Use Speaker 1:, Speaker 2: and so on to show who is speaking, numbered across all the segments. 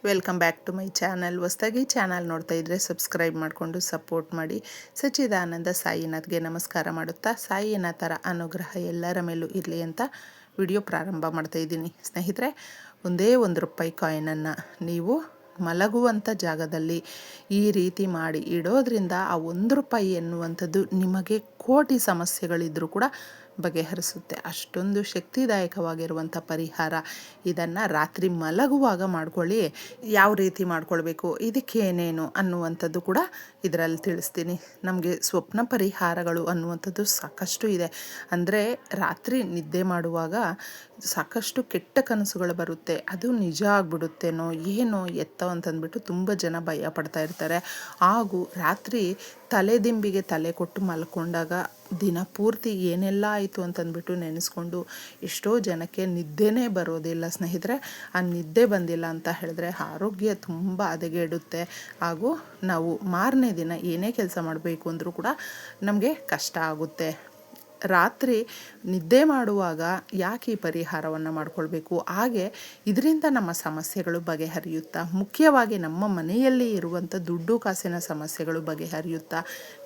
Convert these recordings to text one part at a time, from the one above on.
Speaker 1: Welcome back to my channel. ಹೊಸದಾಗಿ channel ನೋಡ್ತಾ ಇದ್ದರೆ ಸಬ್ಸ್ಕ್ರೈಬ್ ಮಾಡಿಕೊಂಡು ಸಪೋರ್ಟ್ ಮಾಡಿ. ಸಚ್ಚಿದಾನಂದ ಸಾಯಿನಾಥ್ಗೆ ನಮಸ್ಕಾರ ಮಾಡುತ್ತಾ ಸಾಯಿನಾಥರ ಅನುಗ್ರಹ ಎಲ್ಲರ ಮೇಲೂ ಇರಲಿ ಅಂತ ವಿಡಿಯೋ ಪ್ರಾರಂಭ ಮಾಡ್ತಾ ಇದ್ದೀನಿ. ಸ್ನೇಹಿತರೆ, ಒಂದೇ ₹1 ಕಾಯಿನನ್ನು ನೀವು ಮಲಗುವಂಥ ಜಾಗದಲ್ಲಿ ಈ ರೀತಿ ಮಾಡಿ ಇಡೋದ್ರಿಂದ ಆ ₹1 ಎನ್ನುವಂಥದ್ದು ನಿಮಗೆ ಕೋಟಿ ಸಮಸ್ಯೆಗಳಿದ್ದರೂ ಕೂಡ ಬಗೆಹರಿಸುತ್ತೆ. ಅಷ್ಟೊಂದು ಶಕ್ತಿದಾಯಕವಾಗಿರುವಂಥ ಪರಿಹಾರ. ಇದನ್ನು ರಾತ್ರಿ ಮಲಗುವಾಗ ಮಾಡ್ಕೊಳ್ಳಿ. ಯಾವ ರೀತಿ ಮಾಡ್ಕೊಳ್ಬೇಕು, ಇದಕ್ಕೇನೇನು ಅನ್ನುವಂಥದ್ದು ಕೂಡ ಇದರಲ್ಲಿ ತಿಳಿಸ್ತೀನಿ. ನಮಗೆ ಸ್ವಪ್ನ ಪರಿಹಾರಗಳು ಅನ್ನುವಂಥದ್ದು ಸಾಕಷ್ಟು ಇದೆ. ಅಂದರೆ ರಾತ್ರಿ ನಿದ್ದೆ ಮಾಡುವಾಗ ಸಾಕಷ್ಟು ಕೆಟ್ಟ ಕನಸುಗಳು ಬರುತ್ತೆ, ಅದು ನಿಜ ಆಗ್ಬಿಡುತ್ತೇನೋ ಏನೋ ಎತ್ತೋ ಅಂತಂದ್ಬಿಟ್ಟು ತುಂಬ ಜನ ಭಯ ಪಡ್ತಾ ಇರ್ತಾರೆ. ಹಾಗೂ ರಾತ್ರಿ ತಲೆದಿಂಬಿಗೆ ತಲೆ ಕೊಟ್ಟು ಮಲ್ಕೊಂಡಾಗ ದಿನ ಪೂರ್ತಿ ಏನೆಲ್ಲ ಆಯಿತು ಅಂತಂದ್ಬಿಟ್ಟು ನೆನೆಸ್ಕೊಂಡು ಎಷ್ಟೋ ಜನಕ್ಕೆ ನಿದ್ದೆನೇ ಬರೋದಿಲ್ಲ. ಸ್ನೇಹಿತರೆ, ಆ ನಿದ್ದೆ ಬಂದಿಲ್ಲ ಅಂತ ಹೇಳಿದ್ರೆ ಆರೋಗ್ಯ ತುಂಬ ಹದಗೆಡುತ್ತೆ. ಹಾಗೂ ನಾವು ಮಾರನೇ ದಿನ ಏನೇ ಕೆಲಸ ಮಾಡಬೇಕು ಅಂದರೂ ಕೂಡ ನಮಗೆ ಕಷ್ಟ ಆಗುತ್ತೆ. ರಾತ್ರಿ ನಿದ್ದೆ ಮಾಡುವಾಗ ಯಾಕೆ ಈ ಪರಿಹಾರವನ್ನು ಮಾಡ್ಕೊಳ್ಬೇಕು, ಹಾಗೆ ಇದರಿಂದ ನಮ್ಮ ಸಮಸ್ಯೆಗಳು ಬಗೆಹರಿಯುತ್ತಾ, ಮುಖ್ಯವಾಗಿ ನಮ್ಮ ಮನೆಯಲ್ಲಿ ಇರುವಂಥ ದುಡ್ಡು ಕಾಸಿನ ಸಮಸ್ಯೆಗಳು ಬಗೆಹರಿಯುತ್ತಾ,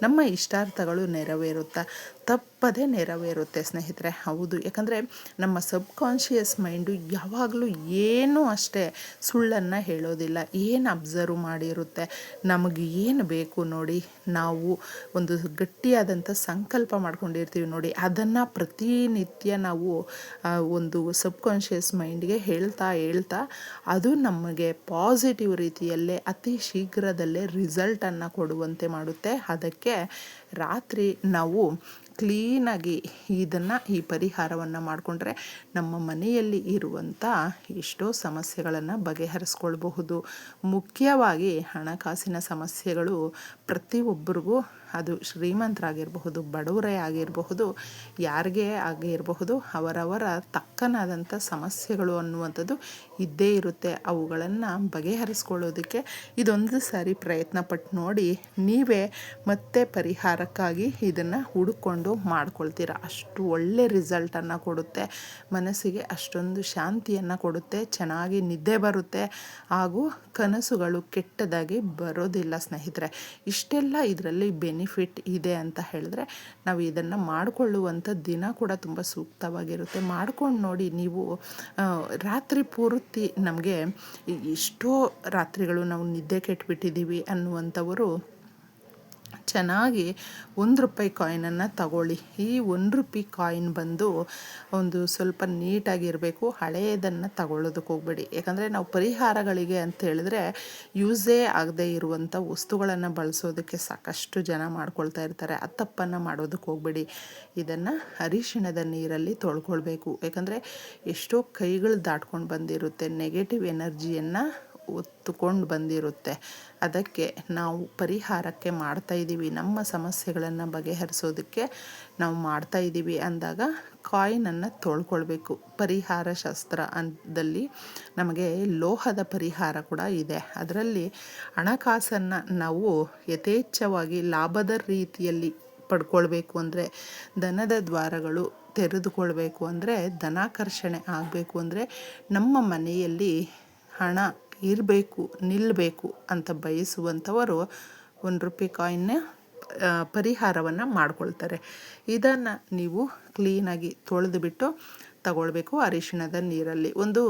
Speaker 1: ನಮ್ಮ ಇಷ್ಟಾರ್ಥಗಳು ನೆರವೇರುತ್ತಾ, ತಪ್ಪದೇ ನೆರವೇರುತ್ತೆ ಸ್ನೇಹಿತರೆ. ಹೌದು, ಯಾಕಂದರೆ ನಮ್ಮ ಸಬ್ಕಾನ್ಷಿಯಸ್ ಮೈಂಡು ಯಾವಾಗಲೂ ಏನೂ ಅಷ್ಟೇ ಸುಳ್ಳನ್ನು ಹೇಳೋದಿಲ್ಲ. ಏನು ಅಬ್ಸರ್ವ್ ಮಾಡಿರುತ್ತೆ, ನಮಗೆ ಏನು ಬೇಕು ನೋಡಿ, ನಾವು ಒಂದು ಗಟ್ಟಿಯಾದಂಥ ಸಂಕಲ್ಪ ಮಾಡ್ಕೊಂಡಿರ್ತೀವಿ ನೋಡಿ, ಅದನ್ನು ಪ್ರತಿನಿತ್ಯ ನಾವು ಒಂದು ಸಬ್ಕಾನ್ಷಿಯಸ್ ಮೈಂಡ್ಗೆ ಹೇಳ್ತಾ ಅದು ನಮಗೆ ಪಾಸಿಟಿವ್ ರೀತಿಯಲ್ಲೇ ಅತಿ ಶೀಘ್ರದಲ್ಲೇ ರಿಸಲ್ಟನ್ನು ಕೊಡುವಂತೆ ಮಾಡುತ್ತೆ. ಅದಕ್ಕೆ ರಾತ್ರಿ ನಾವು ಕ್ಲೀನಾಗಿ ಈ ಪರಿಹಾರವನ್ನು ಮಾಡಿಕೊಂಡ್ರೆ ನಮ್ಮ ಮನೆಯಲ್ಲಿ ಇರುವಂಥ ಎಷ್ಟೋ ಸಮಸ್ಯೆಗಳನ್ನು ಬಗೆಹರಿಸ್ಕೊಳ್ಬಹುದು. ಮುಖ್ಯವಾಗಿ ಹಣಕಾಸಿನ ಸಮಸ್ಯೆಗಳು ಪ್ರತಿಯೊಬ್ಬರಿಗೂ, ಅದು ಶ್ರೀಮಂತರಾಗಿರಬಹುದು, ಬಡವರೇ ಆಗಿರಬಹುದು, ಯಾರಿಗೇ ಆಗಿರಬಹುದು, ಅವರವರ ತಕ್ಕನಾದಂಥ ಸಮಸ್ಯೆಗಳು ಅನ್ನುವಂಥದ್ದು ಇದ್ದೇ ಇರುತ್ತೆ. ಅವುಗಳನ್ನು ಬಗೆಹರಿಸ್ಕೊಳ್ಳೋದಕ್ಕೆ ಇದೊಂದು ಸಾರಿ ಪ್ರಯತ್ನ ಪಟ್ಟು ನೋಡಿ, ನೀವೇ ಮತ್ತೆ ಪರಿಹಾರಕ್ಕಾಗಿ ಇದನ್ನು ಹುಡುಕೊಂಡು ಮಾಡ್ಕೊಳ್ತೀರ. ಅಷ್ಟು ಒಳ್ಳೆ ರಿಸಲ್ಟನ್ನು ಕೊಡುತ್ತೆ, ಮನಸ್ಸಿಗೆ ಅಷ್ಟೊಂದು ಶಾಂತಿಯನ್ನು ಕೊಡುತ್ತೆ, ಚೆನ್ನಾಗಿ ನಿದ್ದೆ ಬರುತ್ತೆ, ಹಾಗೂ ಕನಸುಗಳು ಕೆಟ್ಟದಾಗಿ ಬರೋದಿಲ್ಲ. ಸ್ನೇಹಿತರೆ, ಇಷ್ಟೆಲ್ಲ ಇದರಲ್ಲಿ ಬೆನಿಫಿಟ್ ಇದೆ ಅಂತ ಹೇಳಿದ್ರೆ ನಾವು ಇದನ್ನು ಮಾಡಿಕೊಳ್ಳುವಂಥ ದಿನ ಕೂಡ ತುಂಬ ಸೂಕ್ತವಾಗಿರುತ್ತೆ. ಮಾಡ್ಕೊಂಡು ನೋಡಿ ನೀವು. ರಾತ್ರಿ ಪೂರ್ತಿ ನಮಗೆ ಎಷ್ಟೋ ರಾತ್ರಿಗಳು ನಾವು ನಿದ್ದೆ ಕೆಟ್ಟುಬಿಟ್ಟಿದ್ದೀವಿ ಅನ್ನುವಂಥವರು ಚೆನ್ನಾಗಿ ₹1 ಕಾಯಿನನ್ನು ತಗೊಳ್ಳಿ. ಈ ₹1 ಕಾಯಿನ್ ಬಂದು ಒಂದು ಸ್ವಲ್ಪ ನೀಟಾಗಿರಬೇಕು, ಹಳೆಯದನ್ನು ತಗೊಳ್ಳೋದಕ್ಕೆ ಹೋಗಬೇಡಿ. ಯಾಕಂದರೆ ನಾವು ಪರಿಹಾರಗಳಿಗೆ ಅಂತ ಹೇಳಿದ್ರೆ ಯೂಸೇ ಆಗದೆ ಇರುವಂಥ ವಸ್ತುಗಳನ್ನು ಬಳಸೋದಕ್ಕೆ ಸಾಕಷ್ಟು ಜನ ಮಾಡ್ಕೊಳ್ತಾ ಇರ್ತಾರೆ. ಆ ತಪ್ಪನ್ನು ಮಾಡೋದಕ್ಕೆ ಹೋಗಬೇಡಿ. ಇದನ್ನು ಅರಿಶಿಣದ ನೀರಲ್ಲಿ ತೊಳ್ಕೊಳ್ಬೇಕು. ಯಾಕಂದರೆ ಎಷ್ಟೋ ಕೈಗಳು ದಾಟ್ಕೊಂಡು ಬಂದಿರುತ್ತೆ, ನೆಗೆಟಿವ್ ಎನರ್ಜಿಯನ್ನು ಒತ್ತುಕೊಂಡು ಬಂದಿರುತ್ತೆ. ಅದಕ್ಕೆ ನಾವು ಪರಿಹಾರಕ್ಕೆ ಮಾಡ್ತಾಯಿದ್ದೀವಿ, ನಮ್ಮ ಸಮಸ್ಯೆಗಳನ್ನು ಬಗೆಹರಿಸೋದಕ್ಕೆ ನಾವು ಮಾಡ್ತಾಯಿದ್ದೀವಿ ಅಂದಾಗ ಕಾಯಿನನ್ನು ತೊಳ್ಕೊಳ್ಬೇಕು. ಪರಿಹಾರ ಶಾಸ್ತ್ರ ಅಂದಲ್ಲಿ ನಮಗೆ ಲೋಹದ ಪರಿಹಾರ ಕೂಡ ಇದೆ. ಅದರಲ್ಲಿ ಹಣಕಾಸನ್ನು ನಾವು ಯಥೇಚ್ಛವಾಗಿ ಲಾಭದ ರೀತಿಯಲ್ಲಿ ಪಡ್ಕೊಳ್ಬೇಕು ಅಂದರೆ, ಧನದ ದ್ವಾರಗಳು ತೆರೆದುಕೊಳ್ಬೇಕು ಅಂದರೆ, ಧನಾಕರ್ಷಣೆ ಆಗಬೇಕು ಅಂದರೆ, ನಮ್ಮ ಮನೆಯಲ್ಲಿ ಹಣ ಇರಬೇಕು, ನಿಲ್ಲಬೇಕು ಅಂತ ಬಯಸುವಂಥವರು ₹1 ಕಾಯಿನ್ನ ಪರಿಹಾರವನ್ನು ಮಾಡ್ಕೊಳ್ತಾರೆ. ಇದನ್ನು ನೀವು ಕ್ಲೀನಾಗಿ ತೊಳೆದುಬಿಟ್ಟು ತಗೊಳ್ಬೇಕು. ಅರಿಶಿಣದ ನೀರಲ್ಲಿ ಒಂದು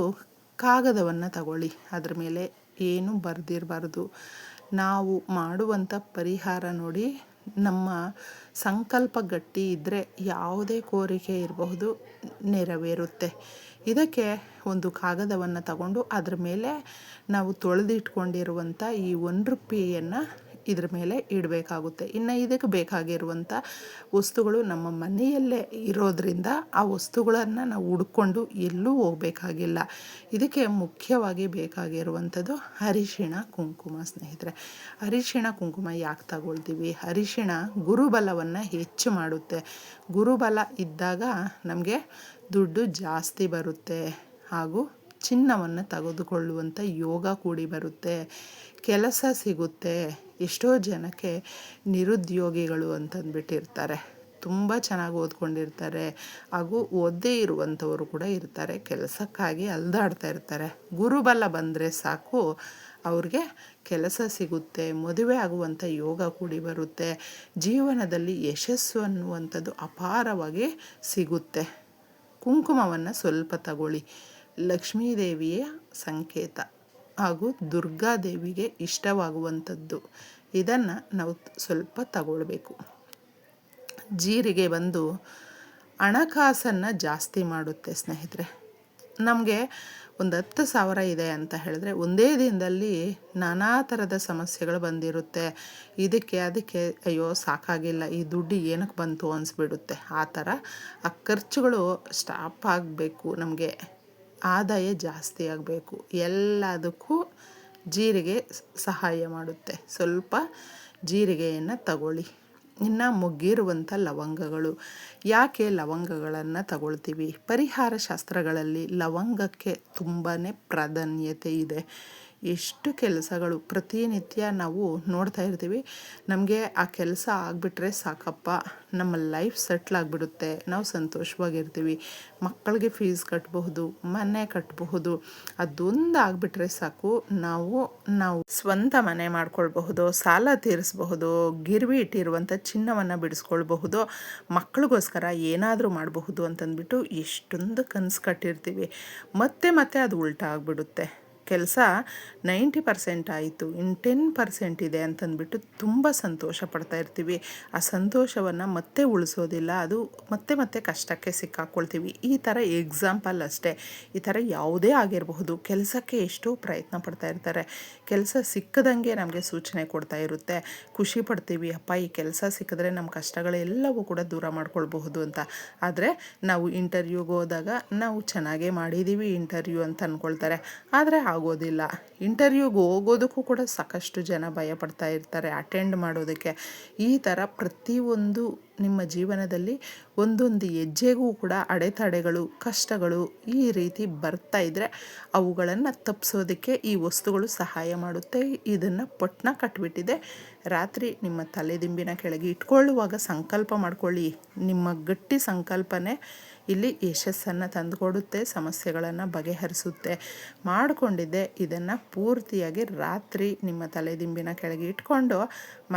Speaker 1: ಕಾಗದವನ್ನು ತಗೊಳ್ಳಿ, ಅದ್ರ ಮೇಲೆ ಏನು ಬರೆದಿರಬಾರ್ದು. ನಾವು ಮಾಡುವಂಥ ಪರಿಹಾರ ನೋಡಿ, ನಮ್ಮ ಸಂಕಲ್ಪ ಗಟ್ಟಿ ಇದ್ದರೆ ಯಾವುದೇ ಕೋರಿಕೆ ಇರಬಹುದು, ನೆರವೇರುತ್ತೆ. ಇದಕ್ಕೆ ಒಂದು ಕಾಗದವನ್ನು ತಗೊಂಡು ಅದ್ರ ಮೇಲೆ ನಾವು ತೊಳೆದಿಟ್ಕೊಂಡಿರುವಂಥ ಈ ₹1 ಇದ್ರ ಮೇಲೆ ಇಡಬೇಕಾಗುತ್ತೆ. ಇನ್ನು ಇದಕ್ಕೆ ಬೇಕಾಗಿರುವಂಥ ವಸ್ತುಗಳು ನಮ್ಮ ಮನೆಯಲ್ಲೇ ಇರೋದ್ರಿಂದ ಆ ವಸ್ತುಗಳನ್ನು ನಾವು ಹುಡ್ಕೊಂಡು ಎಲ್ಲೂ ಹೋಗಬೇಕಾಗಿಲ್ಲ. ಇದಕ್ಕೆ ಮುಖ್ಯವಾಗಿ ಬೇಕಾಗಿರುವಂಥದ್ದು ಅರಿಶಿಣ ಕುಂಕುಮ. ಸ್ನೇಹಿತರೆ, ಅರಿಶಿಣ ಕುಂಕುಮ ಯಾಕೆ ತಗೊಳ್ತೀವಿ? ಅರಿಶಿಣ ಗುರುಬಲವನ್ನು ಹೆಚ್ಚು ಮಾಡುತ್ತೆ. ಗುರುಬಲ ಇದ್ದಾಗ ನಮಗೆ ದುಡ್ಡು ಜಾಸ್ತಿ ಬರುತ್ತೆ, ಹಾಗೂ ಚಿನ್ನವನ್ನು ತೆಗೆದುಕೊಳ್ಳುವಂಥ ಯೋಗ ಕೂಡಿ ಬರುತ್ತೆ, ಕೆಲಸ ಸಿಗುತ್ತೆ. ಎಷ್ಟೋ ಜನಕ್ಕೆ ನಿರುದ್ಯೋಗಿಗಳು ಅಂತಂದ್ಬಿಟ್ಟಿರ್ತಾರೆ, ತುಂಬ ಚೆನ್ನಾಗಿ ಓದ್ಕೊಂಡಿರ್ತಾರೆ, ಹಾಗೂ ಓದದೇ ಇರುವಂಥವರು ಕೂಡ ಇರ್ತಾರೆ. ಕೆಲಸಕ್ಕಾಗಿ ಅಲ್ದಾಡ್ತಾ ಇರ್ತಾರೆ. ಗುರುಬಲ ಬಂದರೆ ಸಾಕು, ಅವ್ರಿಗೆ ಕೆಲಸ ಸಿಗುತ್ತೆ, ಮದುವೆ ಆಗುವಂಥ ಯೋಗ ಕೂಡಿ ಬರುತ್ತೆ, ಜೀವನದಲ್ಲಿ ಯಶಸ್ಸು ಅನ್ನುವಂಥದ್ದು ಅಪಾರವಾಗಿ ಸಿಗುತ್ತೆ. ಕುಂಕುಮವನ್ನು ಸ್ವಲ್ಪ ತಗೊಳ್ಳಿ. ಲಕ್ಷ್ಮೀದೇವಿಯ ಸಂಕೇತ ಹಾಗೂ ದುರ್ಗಾದೇವಿಗೆ ಇಷ್ಟವಾಗುವಂಥದ್ದು. ಇದನ್ನು ನಾವು ಸ್ವಲ್ಪ ತಗೊಳ್ಬೇಕು. ಜೀರಿಗೆ ಬಂದು ಹಣಕಾಸನ್ನು ಜಾಸ್ತಿ ಮಾಡುತ್ತೆ ಸ್ನೇಹಿತರೆ. ನಮಗೆ ಒಂದು 10,000 ಇದೆ ಅಂತ ಹೇಳಿದ್ರೆ ಒಂದೇ ದಿನದಲ್ಲಿ ನಾನಾ ಥರದ ಸಮಸ್ಯೆಗಳು ಬಂದಿರುತ್ತೆ. ಅದಕ್ಕೆ ಅಯ್ಯೋ ಸಾಕಾಗಿಲ್ಲ, ಈ ದುಡ್ಡು ಏನಕ್ಕೆ ಬಂತು ಅನಿಸ್ಬಿಡುತ್ತೆ. ಆ ಥರ ಆ ಖರ್ಚುಗಳು ಸ್ಟಾಪ್ ಆಗಬೇಕು, ನಮಗೆ ಆದಾಯ ಜಾಸ್ತಿ ಆಗಬೇಕು. ಎಲ್ಲದಕ್ಕೂ ಜೀರಿಗೆ ಸಹಾಯ ಮಾಡುತ್ತೆ. ಸ್ವಲ್ಪ ಜೀರಿಗೆಯನ್ನು ತಗೊಳ್ಳಿ. ಇನ್ನು ಮೊಗ್ಗಿರುವಂಥ ಲವಂಗಗಳು. ಯಾಕೆ ಲವಂಗಗಳನ್ನು ತಗೊಳ್ತೀವಿ? ಪರಿಹಾರ ಶಾಸ್ತ್ರಗಳಲ್ಲಿ ಲವಂಗಕ್ಕೆ ತುಂಬಾ ಪ್ರಾಧಾನ್ಯತೆ ಇದೆ. ಎಷ್ಟು ಕೆಲಸಗಳು ಪ್ರತಿನಿತ್ಯ ನಾವು ನೋಡ್ತಾ ಇರ್ತೀವಿ. ನಮಗೆ ಆ ಕೆಲಸ ಆಗಿಬಿಟ್ರೆ ಸಾಕಪ್ಪ, ನಮ್ಮ ಲೈಫ್ ಸೆಟ್ಲ್ ಆಗಿಬಿಡುತ್ತೆ, ನಾವು ಸಂತೋಷವಾಗಿರ್ತೀವಿ, ಮಕ್ಕಳಿಗೆ ಫೀಸ್ ಕಟ್ಟಬಹುದು, ಮನೆ ಕಟ್ಟಬಹುದು. ಅದೊಂದು ಆಗಿಬಿಟ್ರೆ ಸಾಕು, ನಾವು ಸ್ವಂತ ಮನೆ ಮಾಡ್ಕೊಳ್ಬಹುದು, ಸಾಲ ತೀರಿಸಬಹುದು, ಗಿರ್ವಿ ಇಟ್ಟಿರುವಂಥ ಚಿನ್ನವನ್ನು ಬಿಡಿಸ್ಕೊಳ್ಬಹುದು, ಮಕ್ಕಳಿಗೋಸ್ಕರ ಏನಾದರೂ ಮಾಡಬಹುದು ಅಂತಂದ್ಬಿಟ್ಟು ಎಷ್ಟೊಂದು ಕನಸು ಕಟ್ಟಿರ್ತೀವಿ. ಮತ್ತೆ ಅದು ಉಲ್ಟಾ ಆಗಿಬಿಡುತ್ತೆ. ಕೆಲಸ 90% ಆಯಿತು, ಇನ್ನು 10% ಇದೆ ಅಂತಂದ್ಬಿಟ್ಟು ತುಂಬ ಸಂತೋಷ ಪಡ್ತಾ ಇರ್ತೀವಿ. ಆ ಸಂತೋಷವನ್ನು ಮತ್ತೆ ಉಳಿಸೋದಿಲ್ಲ, ಅದು ಮತ್ತೆ ಕಷ್ಟಕ್ಕೆ ಸಿಕ್ಕಾಕ್ಕೊಳ್ತೀವಿ. ಈ ಥರ ಎಕ್ಸಾಂಪಲ್ ಅಷ್ಟೇ. ಈ ಥರ ಯಾವುದೇ ಆಗಿರಬಹುದು, ಕೆಲಸಕ್ಕೆ ಎಷ್ಟೋ ಪ್ರಯತ್ನ ಪಡ್ತಾ ಇರ್ತಾರೆ. ಕೆಲಸ ಸಿಕ್ಕದಂಗೆ ನಮಗೆ ಸೂಚನೆ ಕೊಡ್ತಾ ಇರುತ್ತೆ. ಖುಷಿ ಪಡ್ತೀವಿ, ಅಪ್ಪ ಈ ಕೆಲಸ ಸಿಕ್ಕಿದ್ರೆ ನಮ್ಮ ಕಷ್ಟಗಳೆಲ್ಲವೂ ಕೂಡ ದೂರ ಮಾಡ್ಕೊಳ್ಬಹುದು ಅಂತ. ಆದರೆ ನಾವು ಇಂಟರ್ವ್ಯೂಗೆ ಹೋದಾಗ ನಾವು ಚೆನ್ನಾಗೇ ಮಾಡಿದ್ದೀವಿ ಇಂಟರ್ವ್ಯೂ ಅಂತ ಅಂದ್ಕೊಳ್ತಾರೆ. ಆದರೆ ಆಗೋದಿಲ್ಲ. ಇಂಟರ್ವ್ಯೂಗೆ ಹೋಗೋದಕ್ಕೂ ಕೂಡ ಸಾಕಷ್ಟು ಜನ ಭಯಪಡ್ತಾ ಇರ್ತಾರೆ ಅಟೆಂಡ್ ಮಾಡೋದಕ್ಕೆ. ಈ ಥರ ಪ್ರತಿಯೊಂದು ನಿಮ್ಮ ಜೀವನದಲ್ಲಿ ಒಂದೊಂದು ಹೆಜ್ಜೆಗೂ ಕೂಡ ಅಡೆತಡೆಗಳು, ಕಷ್ಟಗಳು ಈ ರೀತಿ ಬರ್ತಾ ಇದ್ದರೆ ಅವುಗಳನ್ನು ತಪ್ಪಿಸೋದಕ್ಕೆ ಈ ವಸ್ತುಗಳು ಸಹಾಯ ಮಾಡುತ್ತೆ. ಇದನ್ನು ಪೊಟ್ನ ಕಟ್ಟಿಬಿಟ್ಟಿದೆ. ರಾತ್ರಿ ನಿಮ್ಮ ತಲೆದಿಂಬಿನ ಕೆಳಗೆ ಇಟ್ಕೊಳ್ಳುವಾಗ ಸಂಕಲ್ಪ ಮಾಡ್ಕೊಳ್ಳಿ. ನಿಮ್ಮ ಗಟ್ಟಿ ಸಂಕಲ್ಪನೆ ಇಲ್ಲಿ ಯಶಸ್ಸನ್ನು ತಂದುಕೊಡುತ್ತೆ, ಸಮಸ್ಯೆಗಳನ್ನು ಬಗೆಹರಿಸುತ್ತೆ. ಮಾಡಿಕೊಂಡಿದ್ದೆ ಇದನ್ನು ಪೂರ್ತಿಯಾಗಿ ರಾತ್ರಿ ನಿಮ್ಮ ತಲೆದಿಂಬಿನ ಕೆಳಗೆ ಇಟ್ಕೊಂಡು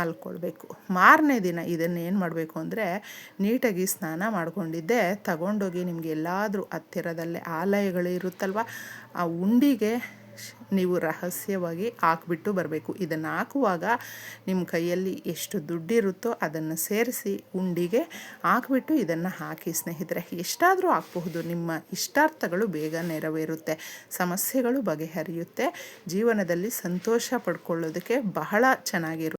Speaker 1: ಮಲ್ಕೊಳ್ಬೇಕು. ಮಾರನೇ ದಿನ ಇದನ್ನೇನು ಮಾಡಬೇಕು ಅಂದರೆ, ನೀಟಾಗಿ ಸ್ನಾನ ಮಾಡ್ಕೊಂಡಿದ್ದೆ ತಗೊಂಡೋಗಿ ನಿಮಗೆ ಎಲ್ಲಾದರೂ ಹತ್ತಿರದಲ್ಲೇ ಆಲಯಗಳು ಇರುತ್ತಲ್ವ, ಆ ಉಂಡಿಗೆ ನೀವು ರಹಸ್ಯವಾಗಿ ಹಾಕ್ಬಿಟ್ಟು ಬರಬೇಕು. ಇದನ್ನು ಹಾಕುವಾಗ ನಿಮ್ಮ ಕೈಯಲ್ಲಿ ಎಷ್ಟು ದುಡ್ಡಿರುತ್ತೋ ಅದನ್ನು ಸೇರಿಸಿ ಉಂಡಿಗೆ ಹಾಕ್ಬಿಟ್ಟು ಇದನ್ನು ಹಾಕಿ ಸ್ನೇಹಿತರೆ. ಎಷ್ಟಾದರೂ ಹಾಕಬಹುದು. ನಿಮ್ಮ ಇಷ್ಟಾರ್ಥಗಳು ಬೇಗ ನೆರವೇರುತ್ತೆ, ಸಮಸ್ಯೆಗಳು ಬಗೆಹರಿಯುತ್ತೆ, ಜೀವನದಲ್ಲಿ ಸಂತೋಷ ಪಡ್ಕೊಳ್ಳೋದಕ್ಕೆ ಬಹಳ ಚೆನ್ನಾಗಿರುತ್ತೆ.